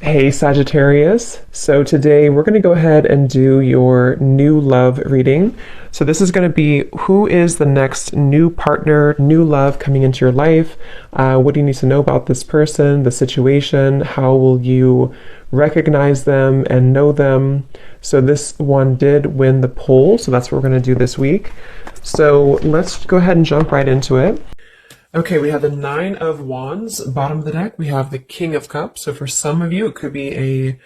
Hey Sagittarius. So today we're going to go ahead and do your new love reading. So this is going to be who is the next new partner, new love coming into your life? What do you need to know about this person, the situation? How will you recognize them and know them? So this one did win the poll, so that's what we're going to do this week. So let's go ahead and jump right into it. Okay, we have the Nine of Wands. Bottom of the deck, we have the King of Cups. So for some of you, it could be a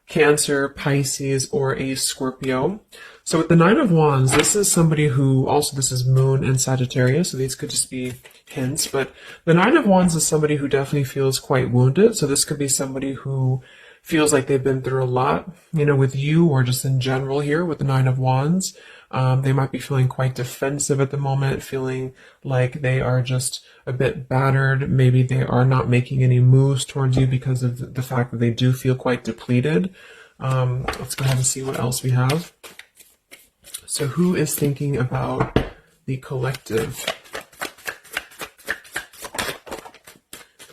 Cancer, Pisces, or a Scorpio. So with the Nine of Wands, this is somebody who, also this is Moon and Sagittarius, so these could just be hints, but the Nine of Wands is somebody who definitely feels quite wounded. So this could be somebody who feels like they've been through a lot, with you or just in general here with the Nine of Wands. They might be feeling quite defensive at the moment, feeling like they are just a bit battered. Maybe they are not making any moves towards you because of the fact that they do feel quite depleted. Let's go ahead and see what else we have. So who is thinking about the collective?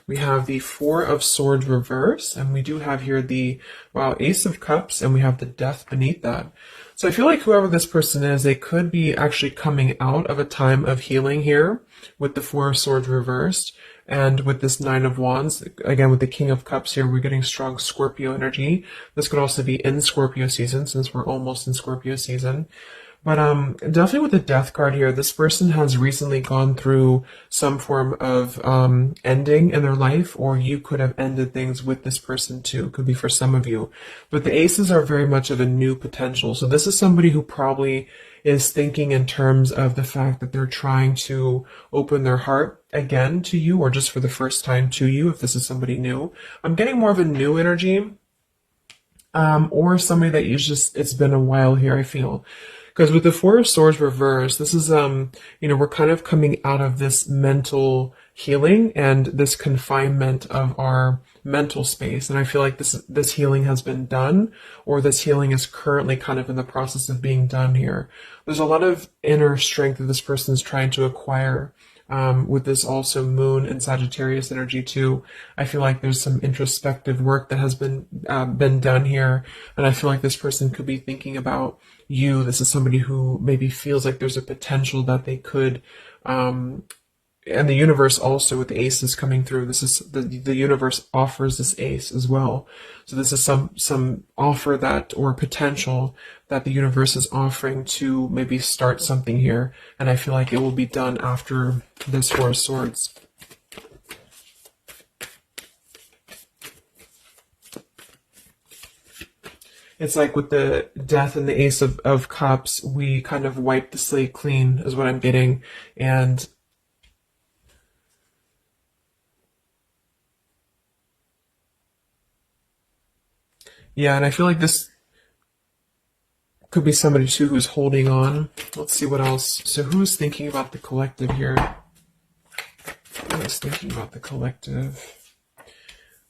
We have the Four of Swords reverse, and we do have here the Ace of Cups, and we have the Death beneath that. So I feel like whoever this person is, they could be actually coming out of a time of healing here with the Four of Swords reversed, and with this Nine of Wands, again with the King of Cups here, we're getting strong Scorpio energy. This could also be in Scorpio season, since we're almost in Scorpio season. But definitely with the Death card here, this person has recently gone through some form of ending in their life, or you could have ended things with this person too. Could be for some of you. But the Aces are very much of a new potential. So this is somebody who probably is thinking in terms of the fact that they're trying to open their heart again to you, or just for the first time to you, if this is somebody new. I'm getting more of a new energy, or somebody that it's been a while here, I feel. Because with the Four of Swords reversed, this is, we're kind of coming out of this mental healing and this confinement of our mental space. And I feel like this healing has been done, or this healing is currently kind of in the process of being done here. There's a lot of inner strength that this person is trying to acquire. With this also Moon and Sagittarius energy too, I feel like there's some introspective work that has been done here, and I feel like this person could be thinking about you. This is somebody who maybe feels like there's a potential that they could, and the universe also with the aces coming through. This is the universe offers this ace as well. So this is some offer that, or potential that the universe is offering to maybe start something here. And I feel like it will be done after this Four of Swords. It's like with the Death and the Ace of Cups, we kind of wipe the slate clean is what I'm getting. And yeah, and I feel like this could be somebody too who's holding on. Let's see what else. So who's thinking about the collective here? Who's thinking about the collective?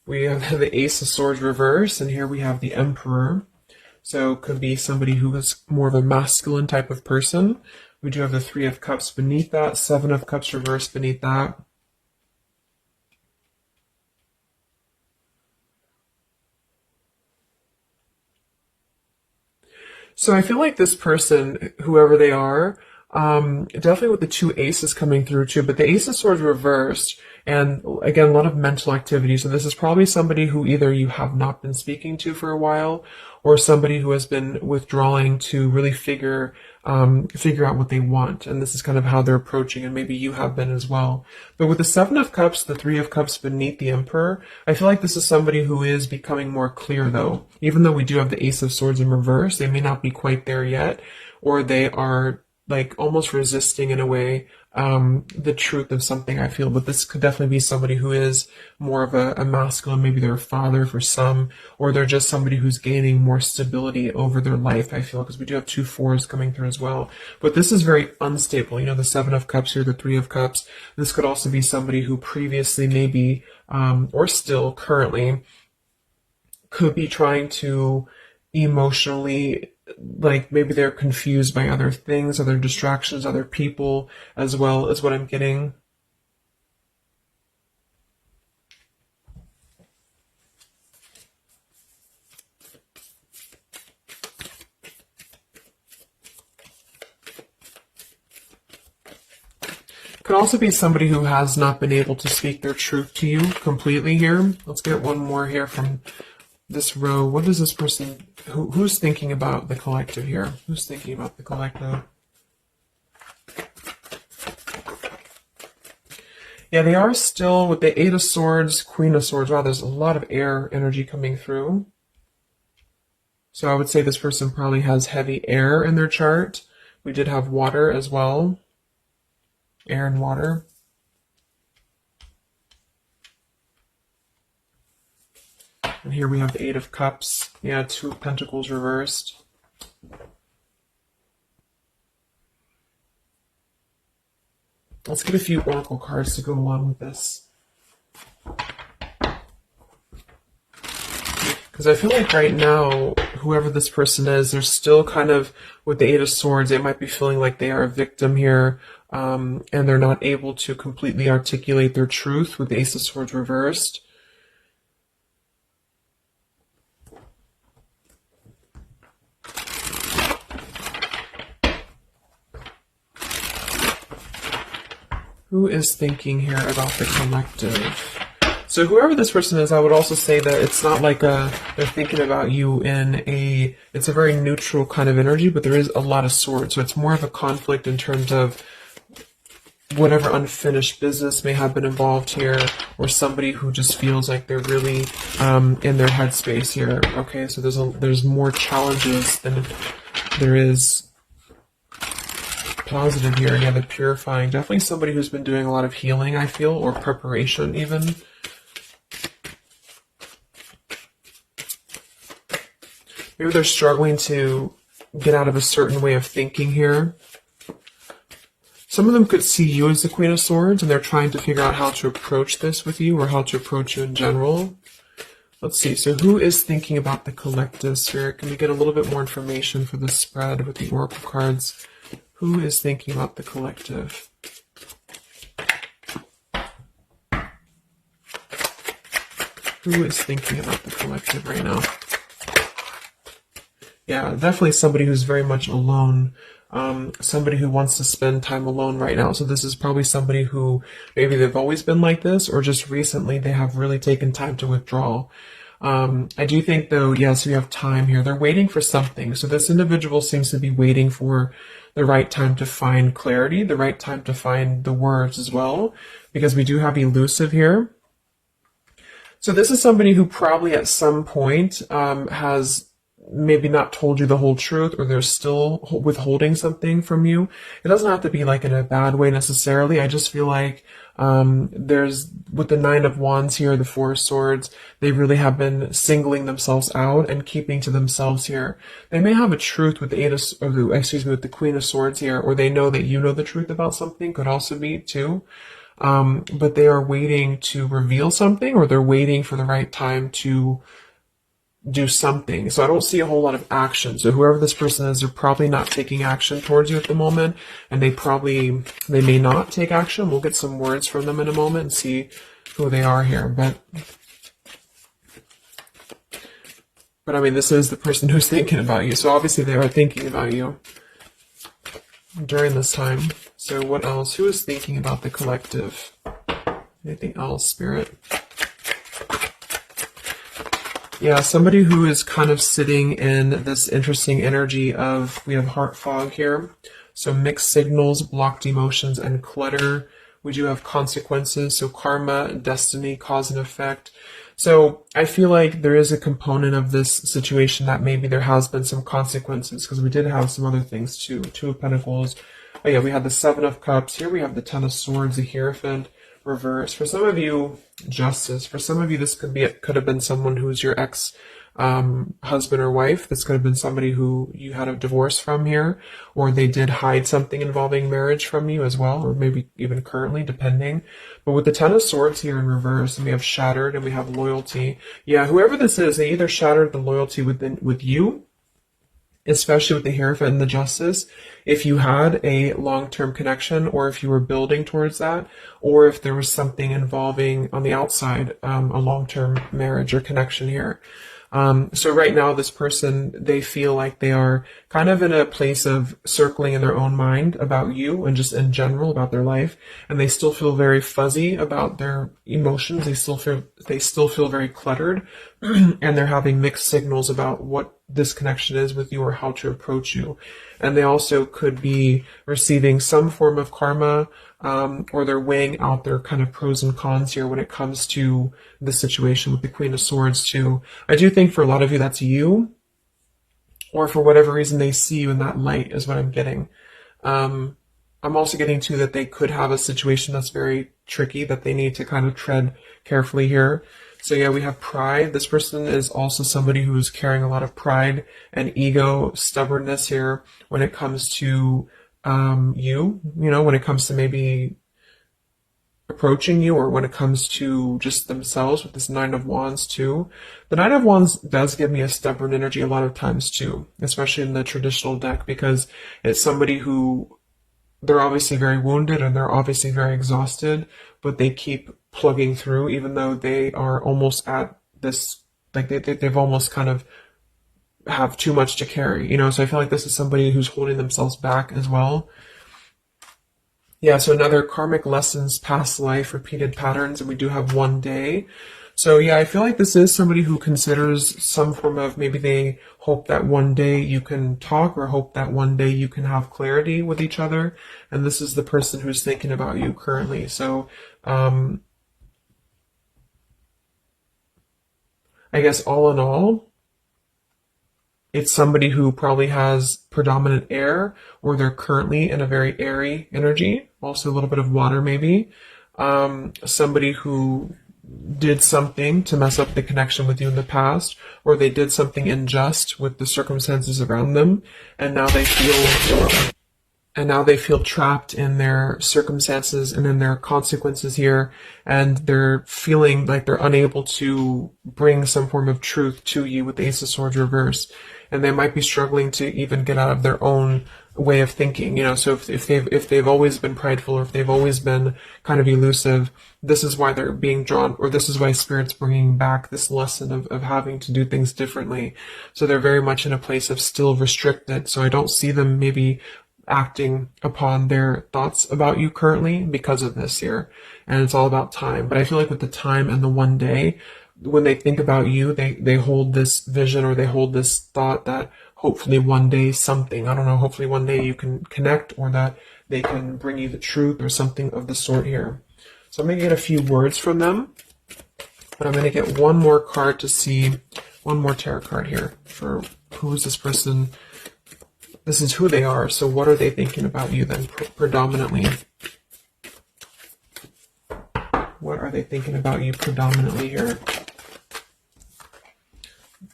We have the Ace of Swords reverse, and here we have the Emperor. So could be somebody who is more of a masculine type of person. We do have the Three of Cups beneath that, Seven of Cups reverse beneath that. So I feel like this person, whoever they are, definitely with the two aces coming through too, but the Ace of Swords reversed, and again, a lot of mental activity. So this is probably somebody who either you have not been speaking to for a while, or somebody who has been withdrawing to really figure out what they want. And this is kind of how they're approaching, and maybe you have been as well. But with the Seven of Cups, the Three of Cups beneath the Emperor, I feel like this is somebody who is becoming more clear though. Even though we do have the Ace of Swords in reverse, they may not be quite there yet, or they are like almost resisting in a way the truth of something, I feel. But this could definitely be somebody who is more of a masculine. Maybe they're a father for some, or they're just somebody who's gaining more stability over their life, I feel, because we do have two fours coming through as well. But this is very unstable. The Seven of Cups here, the Three of Cups. This could also be somebody who previously maybe, or still currently, could be trying to emotionally, like maybe they're confused by other things, other distractions, other people, as well as what I'm getting. could also be somebody who has not been able to speak their truth to you completely here. Let's get one more here from this row. What is this person, who's thinking about the collective here? Who's thinking about the collective? Yeah, they are still with the Eight of Swords, Queen of Swords. Wow, there's a lot of air energy coming through. So I would say this person probably has heavy air in their chart. We did have water as well. Air and water. And here we have the Eight of Cups. Yeah, Two of Pentacles reversed. Let's get a few oracle cards to go along with this. Because I feel like right now, whoever this person is, they're still kind of, with the Eight of Swords, they might be feeling like they are a victim here, and they're not able to completely articulate their truth with the Ace of Swords reversed. Who is thinking here about the collective? So whoever this person is, I would also say that it's not like they're thinking about you in it's a very neutral kind of energy, but there is a lot of swords. So it's more of a conflict in terms of whatever unfinished business may have been involved here, or somebody who just feels like they're really in their headspace here. Okay, so there's more challenges than there is positive here. Yeah, the purifying. Definitely somebody who's been doing a lot of healing, I feel, or preparation even. Maybe they're struggling to get out of a certain way of thinking here. Some of them could see you as the Queen of Swords, and they're trying to figure out how to approach this with you, or how to approach you in general. Let's see. So who is thinking about the collective spirit? Can we get a little bit more information for this spread with the oracle cards? Who is thinking about the collective? Who is thinking about the collective right now? Yeah, definitely somebody who's very much alone. Somebody who wants to spend time alone right now. So this is probably somebody who maybe they've always been like this, or just recently they have really taken time to withdraw. I do think though, yes, we have time here. They're waiting for something. So this individual seems to be waiting for the right time to find clarity, the right time to find the words as well, because we do have elusive here. So this is somebody who probably at some point has maybe not told you the whole truth, or they're still withholding something from you. It doesn't have to be like in a bad way necessarily. I just feel like there's, with the Nine of Wands here, the Four of Swords, they really have been singling themselves out and keeping to themselves here. They may have a truth with the with the Queen of Swords here, or they know that you know the truth about something, could also be too. But they are waiting to reveal something, or they're waiting for the right time to do something. So I don't see a whole lot of action. So whoever this person is, they're probably not taking action towards you at the moment, and they may not take action. We'll get some words from them in a moment and see who they are here. But I mean, this is the person who's thinking about you. So obviously they are thinking about you during this time. So what else? Who is thinking about the collective? Anything else, Spirit? Yeah, somebody who is kind of sitting in this interesting energy of, we have heart fog here. So mixed signals, blocked emotions, and clutter. We do have consequences, so karma, destiny, cause and effect. So I feel like there is a component of this situation that maybe there has been some consequences, because we did have some other things too. Two of Pentacles. Oh yeah, we had the Seven of Cups. Here we have the Ten of Swords, the Hierophant, reverse. For some of you, Justice. For some of you, this could have been someone who's your ex husband or wife. This could have been somebody who you had a divorce from here, or they did hide something involving marriage from you as well, or maybe even currently, depending. But with the Ten of Swords here in reverse, and we have shattered, and we have loyalty. Yeah, whoever this is, they either shattered the loyalty with you, especially with the Hierophant and the Justice, if you had a long-term connection, or if you were building towards that, or if there was something involving on the outside, a long-term marriage or connection here. So right now, this person, they feel like they are kind of in a place of circling in their own mind about you and just in general about their life. And they still feel very fuzzy about their emotions. They still feel very cluttered and they're having mixed signals about what this connection is with you or how to approach you. And they also could be receiving some form of karma, or they're weighing out their kind of pros and cons here when it comes to the situation with the Queen of Swords too. I do think for a lot of you that's you, or for whatever reason they see you in that light is what I'm getting. I'm also getting too that they could have a situation that's very tricky that they need to kind of tread carefully here. So yeah, we have pride. This person is also somebody who's carrying a lot of pride and ego, stubbornness here when it comes to when it comes to maybe approaching you or when it comes to just themselves with this Nine of Wands too. The Nine of Wands does give me a stubborn energy a lot of times too, especially in the traditional deck, because it's somebody who they're obviously very wounded and they're obviously very exhausted, but they keep plugging through even though they are almost at this, like they've almost kind of have too much to carry, so I feel like this is somebody who's holding themselves back as well. Yeah, so another karmic lessons, past life, repeated patterns, and we do have one day. So yeah, I feel like this is somebody who considers some form of, maybe they hope that one day you can talk or hope that one day you can have clarity with each other. And this is the person who's thinking about you currently. So I guess all in all, it's somebody who probably has predominant air, or they're currently in a very airy energy, also a little bit of water maybe. Somebody who did something to mess up the connection with you in the past, or they did something unjust with the circumstances around them, and now they feel trapped in their circumstances and in their consequences here, and they're feeling like they're unable to bring some form of truth to you with the Ace of Swords reverse, and they might be struggling to even get out of their own way of thinking, so if they've always been prideful, or if they've always been kind of elusive, this is why they're being drawn, or this is why Spirit's bringing back this lesson of having to do things differently. So they're very much in a place of still restricted, so I don't see them maybe acting upon their thoughts about you currently because of this here. And it's all about time. But I feel like with the time and the one day, when they think about you, they hold this vision, or they hold this thought that hopefully one day something, I don't know, hopefully one day you can connect, or that they can bring you the truth or something of the sort here. So I'm going to get a few words from them, but I'm going to get one more card to see, one more tarot card here for who is this person. This is who they are. So what are they thinking about you then, predominantly? What are they thinking about you predominantly here?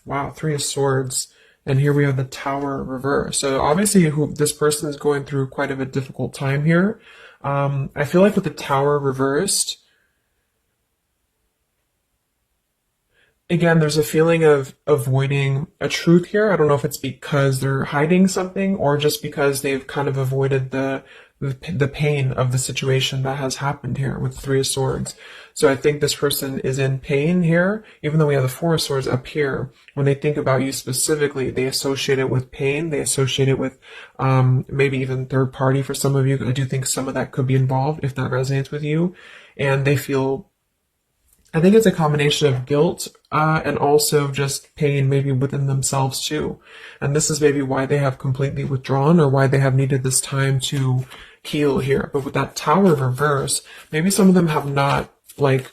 Wow, Three of Swords. And here we have the Tower reverse. So obviously this person is going through quite of a difficult time here. I feel like with the Tower reversed, again, there's a feeling of avoiding a truth here. I don't know if it's because they're hiding something, or just because they've kind of avoided the pain of the situation that has happened here with Three of Swords. So I think this person is in pain here, even though we have the Four of Swords up here. When they think about you specifically, they associate it with pain. They associate it with maybe even third party for some of you. I do think some of that could be involved if that resonates with you. And they feel, I think it's a combination of guilt and also just pain maybe within themselves too. And this is maybe why they have completely withdrawn, or why they have needed this time to heal here. But with that Tower reverse, maybe some of them have not, like,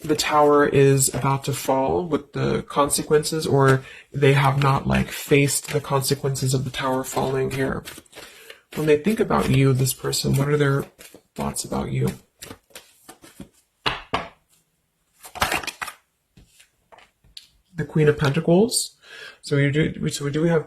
the tower is about to fall with the consequences, or they have not, like, faced the consequences of the tower falling here. When they think about you, this person, what are their thoughts about you? The Queen of Pentacles. So we do have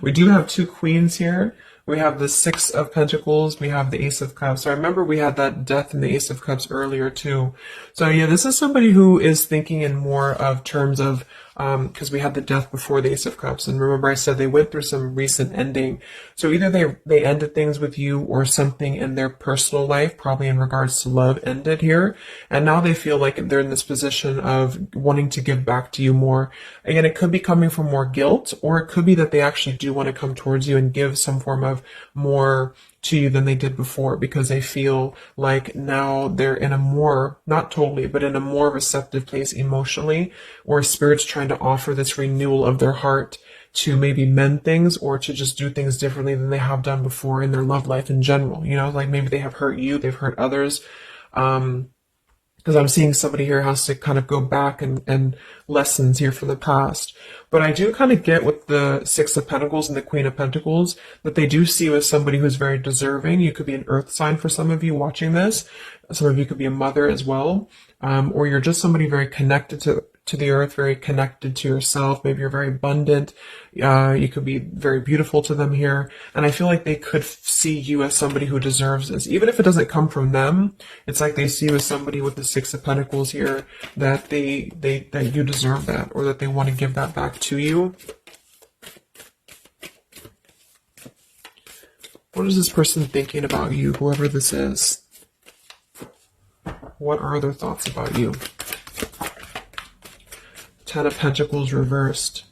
we do have two queens here, We have the Six of Pentacles. We have the Ace of Cups. So I remember we had that Death and the Ace of Cups earlier too. So yeah, this is somebody who is thinking in more of terms of, because we had the Death before the Ace of Cups. And remember I said they went through some recent ending. So either they ended things with you, or something in their personal life, probably in regards to love, ended here. And now they feel like they're in this position of wanting to give back to you more. Again, it could be coming from more guilt, or it could be that they actually do want to come towards you and give some form of more to you than they did before, because they feel like now they're in a more, not totally, but in a more receptive place emotionally, or Spirit's trying to offer this renewal of their heart to maybe mend things, or to just do things differently than they have done before in their love life in general. You know, like maybe they have hurt you, they've hurt others. Because I'm seeing somebody here has to kind of go back and lessons here from the past. But I do kind of get with the Six of Pentacles and the Queen of Pentacles that they do see you as somebody who's very deserving. You could be an earth sign for some of you watching this. Some of you could be a mother as well. Or you're just somebody very connected to the earth, very connected to yourself. Maybe you're very abundant. You could be very beautiful to them here. And I feel like they could see you as somebody who deserves this. Even if it doesn't come from them, it's like they see you as somebody with the Six of Pentacles here, that that you deserve that, or that they want to give that back to you. What is this person thinking about you, whoever this is? What are their thoughts about you? Ten of Pentacles reversed.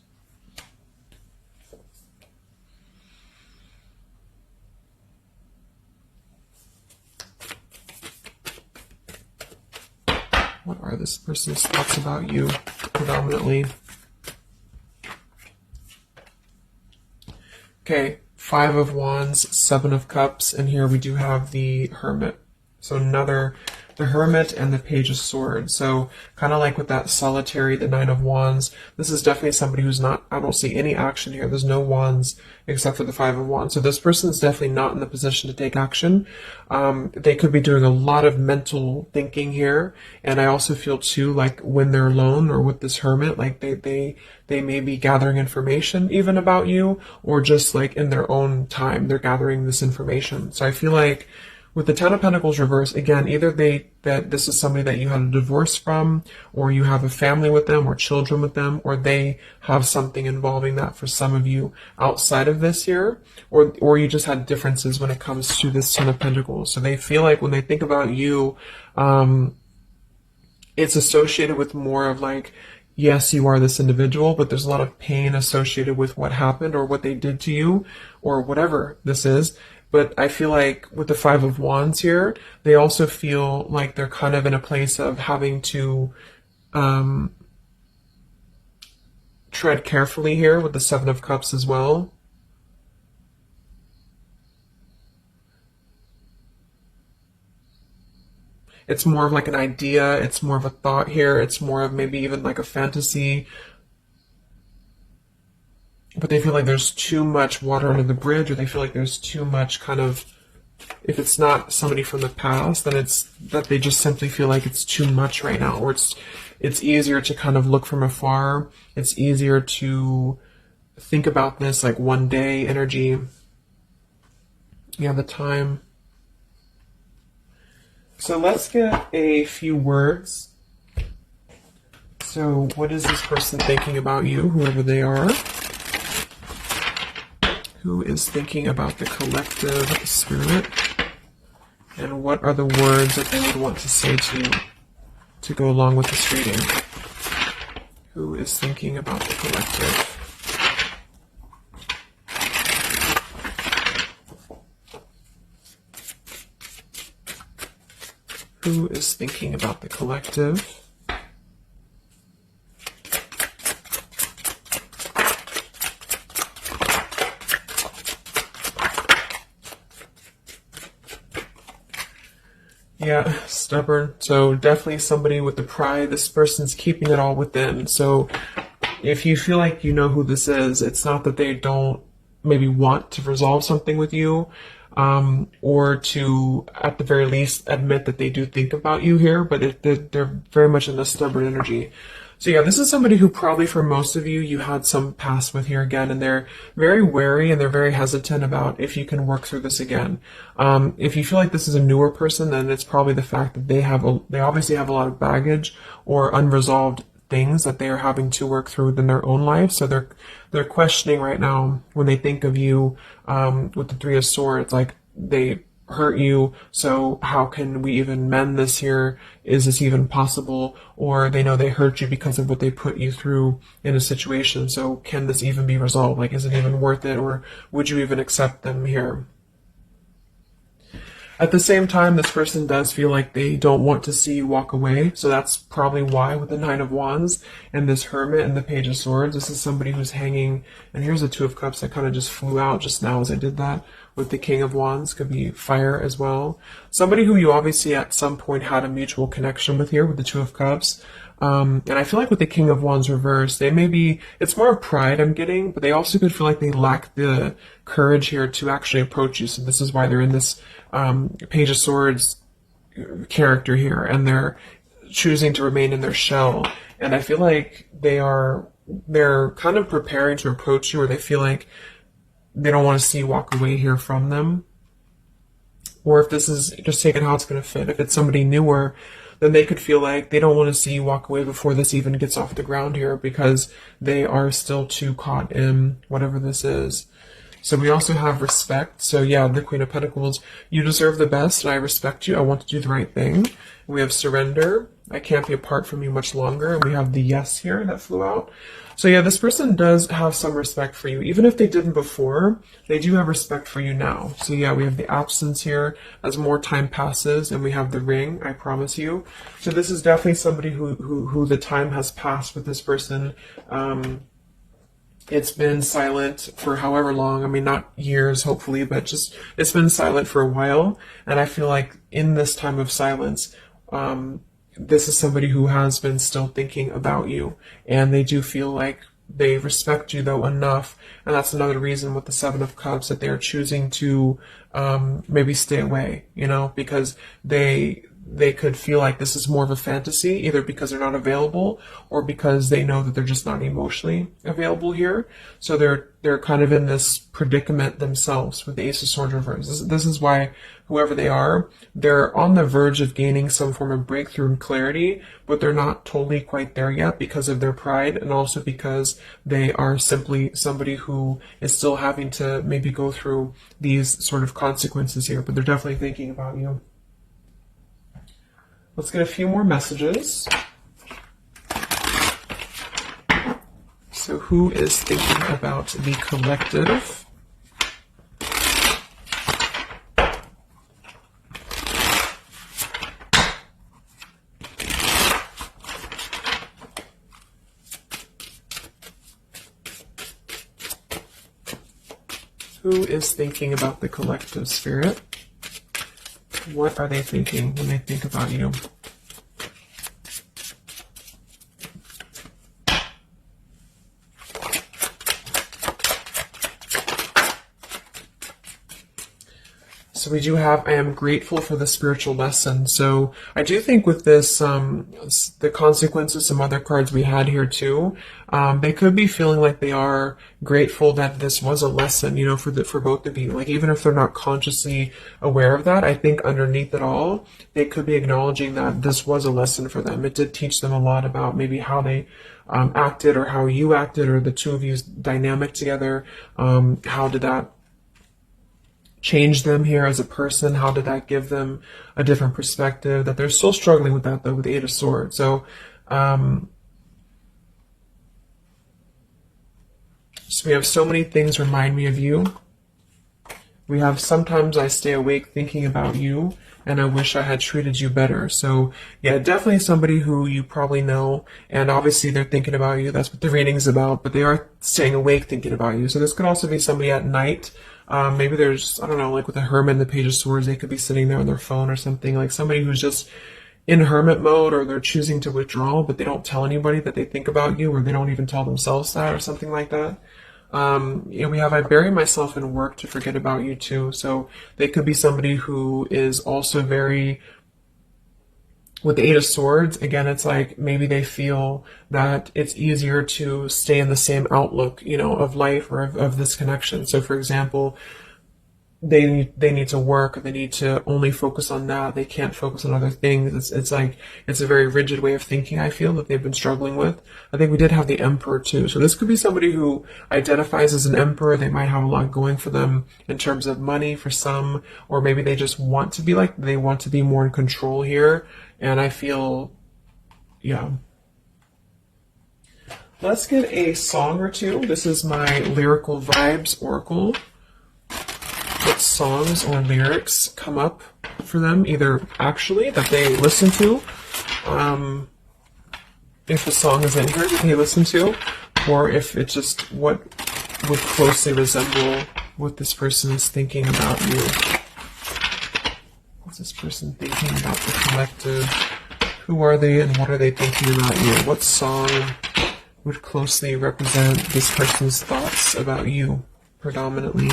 What are this person's thoughts about you, predominantly? Okay, Five of Wands, Seven of Cups, and here we do have the Hermit. So the Hermit and the Page of Swords. So kind of like with that solitary, the Nine of Wands, this is definitely somebody who's not, I don't see any action here. There's no wands except for the Five of Wands. So this person is definitely not in the position to take action. They could be doing a lot of mental thinking here. And I also feel too, like when they're alone or with this Hermit, like they may be gathering information even about you, or just like in their own time, they're gathering this information. So I feel like with the Ten of Pentacles reverse, again, either that this is somebody that you had a divorce from, or you have a family with them, or children with them, or they have something involving that for some of you outside of this year, or you just had differences when it comes to this Ten of Pentacles. So they feel like when they think about you, it's associated with more of like, yes, you are this individual, but there's a lot of pain associated with what happened or what they did to you, or whatever this is. But I feel like with the Five of Wands here, they also feel like they're kind of in a place of having to tread carefully here with the Seven of Cups as well. It's more of like an idea. It's more of a thought here. It's more of maybe even like a fantasy. But they feel like there's too much water under the bridge, or they feel like there's too much kind of, if it's not somebody from the past, then it's that they just simply feel like it's too much right now, or it's easier to kind of look from afar. It's easier to think about this like one day energy. Yeah, the time. So let's get a few words. So what is this person thinking about you, whoever they are? Who is thinking about the collective spirit? And what are the words that they would want to say to you to go along with this reading? Who is thinking about the collective? Who is thinking about the collective? Yeah, stubborn. So definitely somebody with the pride. This person's keeping it all within. So if you feel like you know who this is, it's not that they don't maybe want to resolve something with you, or to, at the very least, admit that they do think about you here, but they're very much in the stubborn energy. So yeah, this is somebody who probably for most of you, you had some past with here again, and they're very wary and they're very hesitant about if you can work through this again. If you feel like this is a newer person, then it's probably the fact that they obviously have a lot of baggage or unresolved things that they are having to work through within their own life. So they're questioning right now when they think of you with the Three of Swords, like they hurt you, so how can we even mend this here? Is this even possible? Or they know they hurt you because of what they put you through in a situation, so can this even be resolved? Like, is it even worth it, or would you even accept them here? At the same time, this person does feel like they don't want to see you walk away, so that's probably why with the Nine of Wands and this Hermit and the Page of Swords, this is somebody who's hanging, and here's the Two of Cups that kind of just flew out just now as I did that, with the King of Wands, could be fire as well. Somebody who you obviously at some point had a mutual connection with here with the Two of Cups. And I feel like with the King of Wands reversed, they may be, it's more of pride I'm getting, but they also could feel like they lack the courage here to actually approach you. So this is why they're in this Page of Swords character here, and they're choosing to remain in their shell. And I feel like they're kind of preparing to approach you, or they feel like they don't want to see you walk away here from them. Or if this is just taking how it's going to fit, if it's somebody newer, then they could feel like they don't want to see you walk away before this even gets off the ground here, because they are still too caught in whatever this is. So we also have respect. So yeah, the Queen of Pentacles, you deserve the best and I respect you. I want to do the right thing. We have surrender. I can't be apart from you much longer. And we have the yes here that flew out. So yeah, this person does have some respect for you. Even if they didn't before, they do have respect for you now. So yeah, we have the absence here as more time passes, and we have the ring, I promise you. So this is definitely somebody who the time has passed with this person. It's been silent for however long. I mean, not years, hopefully, but just it's been silent for a while. And I feel like in this time of silence, this is somebody who has been still thinking about you, and they do feel like they respect you though enough, and that's another reason with the Seven of Cups that they're choosing to maybe stay away, you know, because they could feel like this is more of a fantasy, either because they're not available or because they know that they're just not emotionally available here. So they're kind of in this predicament themselves with the Ace of Swords reversed. This is why whoever they are, they're on the verge of gaining some form of breakthrough and clarity, but they're not totally quite there yet because of their pride, and also because they are simply somebody who is still having to maybe go through these sort of consequences here, but they're definitely thinking about you. Let's get a few more messages. So who is thinking about the collective? Who is thinking about the collective, Spirit? What are they thinking when they think about you? So we do have, I am grateful for the spiritual lesson. So I do think with this, the consequences, some other cards we had here too, they could be feeling like they are grateful that this was a lesson, you know, for both of you. Like, even if they're not consciously aware of that, I think underneath it all, they could be acknowledging that this was a lesson for them. It did teach them a lot about maybe how they acted, or how you acted, or the two of you's dynamic together. How did that change them here as a person? How did that give them a different perspective? That they're still struggling with that though, with the Eight of Swords. So, so we have so many things remind me of you. We have sometimes I stay awake thinking about you, and I wish I had treated you better. So yeah, definitely somebody who you probably know, and obviously they're thinking about you. That's what the reading's about, but they are staying awake thinking about you. So this could also be somebody at night. Maybe there's, I don't know, like with the Hermit and the Page of Swords, they could be sitting there on their phone or something, like somebody who's just in hermit mode, or they're choosing to withdraw, but they don't tell anybody that they think about you, or they don't even tell themselves that, or something like that. You know, we have, I bury myself in work to forget about you too. So they could be somebody who is also very with the Eight of Swords, again, it's like maybe they feel that it's easier to stay in the same outlook, you know, of life or of this connection. So, for example, they need to work, they need to only focus on that, they can't focus on other things. It's like it's a very rigid way of thinking, I feel, that they've been struggling with. I think we did have the Emperor too, so this could be somebody who identifies as an emperor. They might have a lot going for them in terms of money for some, or maybe they just want to be like, they want to be more in control here. And I feel, yeah, let's get a song or two. This is my Lyrical Vibes Oracle. What songs or lyrics come up for them, either actually that they listen to, if the song is in here that they listen to, or if it's just what would closely resemble what this person is thinking about you. What's this person thinking about the collective? Who are they and what are they thinking about you? What song would closely represent this person's thoughts about you predominantly?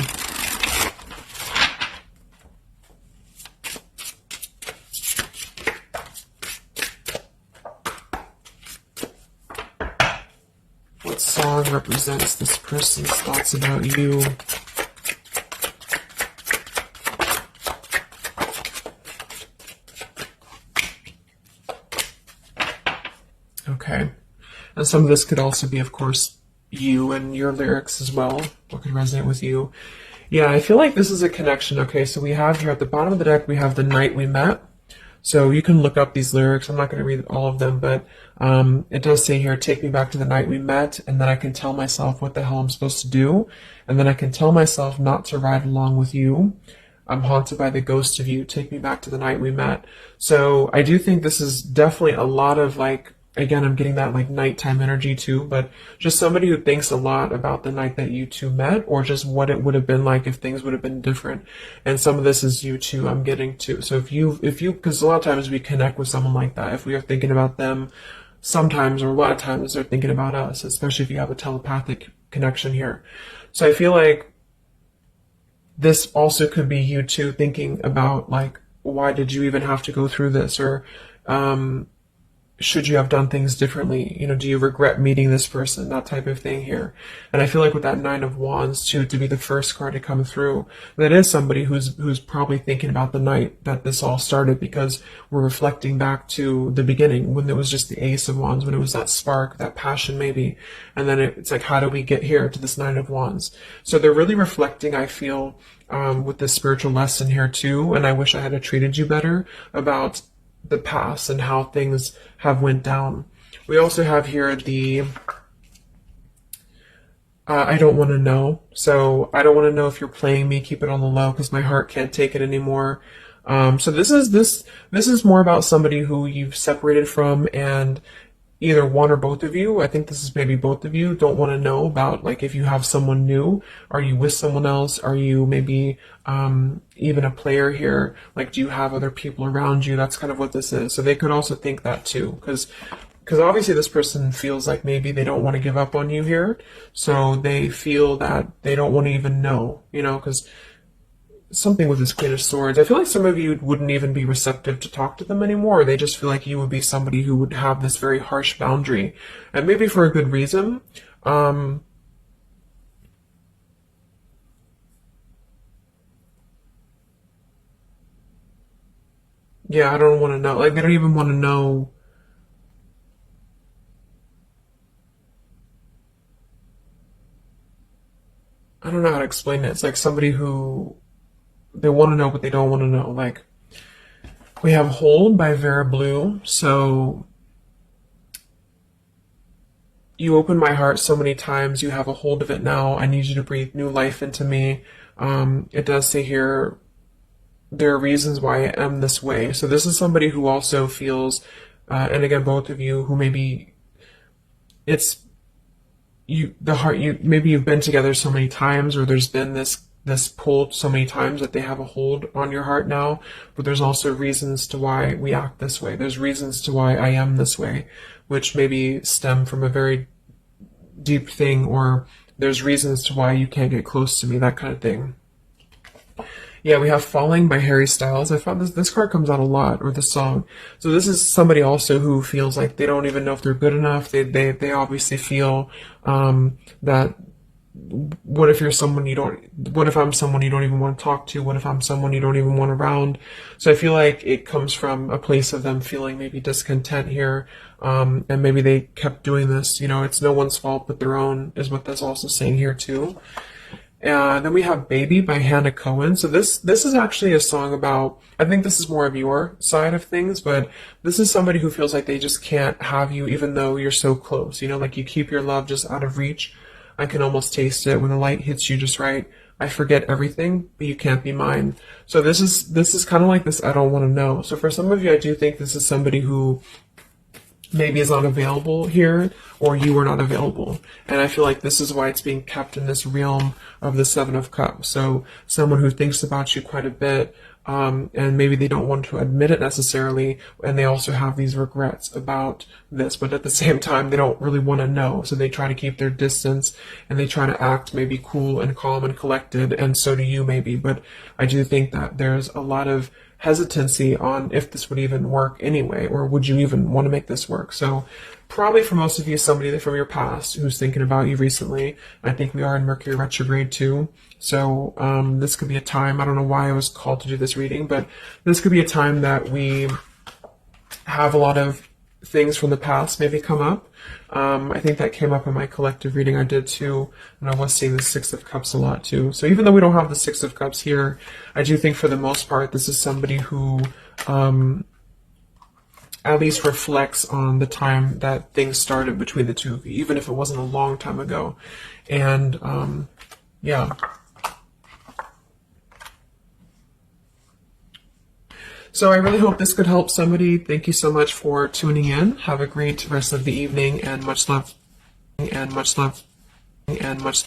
What song represents this person's thoughts about you? Okay. And some of this could also be, of course, you and your lyrics as well. What could resonate with you? Yeah, I feel like this is a connection. Okay, so we have here at the bottom of the deck, we have The Night We Met. So you can look up these lyrics. I'm not going to read all of them, but it does say here, take me back to the night we met, and then I can tell myself what the hell I'm supposed to do, and then I can tell myself not to ride along with you. I'm haunted by the ghost of you. Take me back to the night we met. So I do think this is definitely a lot of like, again, I'm getting that like nighttime energy too, but just somebody who thinks a lot about the night that you two met, or just what it would have been like if things would have been different. And some of this is you too, I'm getting to. So if you, because a lot of times we connect with someone like that. If we are thinking about them sometimes, or a lot of times they're thinking about us, especially if you have a telepathic connection here. So I feel like this also could be you too thinking about like, why did you even have to go through this? Or, should you have done things differently? You know, do you regret meeting this person? That type of thing here. And I feel like with that Nine of Wands too, to be the first card to come through, that is somebody who's probably thinking about the night that this all started, because we're reflecting back to the beginning when it was just the Ace of Wands, when it was that spark, that passion maybe. And then it's like, how do we get here to this Nine of Wands? So they're really reflecting, I feel, with this spiritual lesson here too. And I wish I had treated you better about the past and how things have went down. We also have here the I don't want to know. So I don't want to know if you're playing me. Keep it on the low because my heart can't take it anymore. So this is more about somebody who you've separated from, and either one or both of you, I think this is maybe both of you, don't want to know about, like, if you have someone new. Are you with someone else? Are you maybe even a player here? Like, do you have other people around you? That's kind of what this is. So they could also think that too, because obviously this person feels like maybe they don't want to give up on you here. So they feel that they don't want to even know, you know, because something with this Queen of Swords, I feel like some of you wouldn't even be receptive to talk to them anymore. They just feel like you would be somebody who would have this very harsh boundary, and maybe for a good reason. Yeah, I don't want to know. Like, they don't even want to know. I don't know how to explain it. It's like somebody who, they want to know, but they don't want to know. Like, we have Hold by Vera Blue. So you opened my heart so many times. You have a hold of it now. I need you to breathe new life into me. It does say here, there are reasons why I am this way. So this is somebody who also feels, and again, both of you who maybe it's you, the heart, you, maybe you've been together so many times, or there's been this pull so many times that they have a hold on your heart now, but there's also reasons to why we act this way. There's reasons to why I am this way, which maybe stem from a very deep thing, or there's reasons to why you can't get close to me, that kind of thing. Yeah, we have Falling by Harry Styles. I found this card comes out a lot, or the song. So this is somebody also who feels like they don't even know if they're good enough. They obviously feel that what if you're someone you don't, what if I'm someone you don't even want to talk to? What if I'm someone you don't even want around? So I feel like it comes from a place of them feeling maybe discontent here. And maybe they kept doing this, you know, it's no one's fault but their own, is what that's also saying here too. Then we have Baby by Hannah Cohen. So this is actually a song about, I think this is more of your side of things, but this is somebody who feels like they just can't have you even though you're so close. You know, like you keep your love just out of reach. I can almost taste it when the light hits you just right. I forget everything, but you can't be mine. So this is kind of like this I don't want to know. So for some of you, I do think this is somebody who maybe is not available here, or you are not available. And I feel like this is why it's being kept in this realm of the Seven of Cups. So someone who thinks about you quite a bit, and maybe they don't want to admit it necessarily, and they also have these regrets about this, but at the same time, they don't really want to know. So they try to keep their distance, and they try to act maybe cool and calm and collected, and so do you maybe. But I do think that there's a lot of hesitancy on if this would even work anyway, or would you even want to make this work. So probably for most of you, somebody from your past who's thinking about you recently. I think we are in Mercury retrograde too. So this could be a time, I don't know why I was called to do this reading, but this could be a time that we have a lot of things from the past maybe come up. I think that came up in my collective reading I did too, and I was seeing the Six of Cups a lot too. So even though we don't have the Six of Cups here, I do think for the most part this is somebody who at least reflects on the time that things started between the two of you, even if it wasn't a long time ago. And yeah. So I really hope this could help somebody. Thank you so much for tuning in. Have a great rest of the evening, and much love, and much love, and much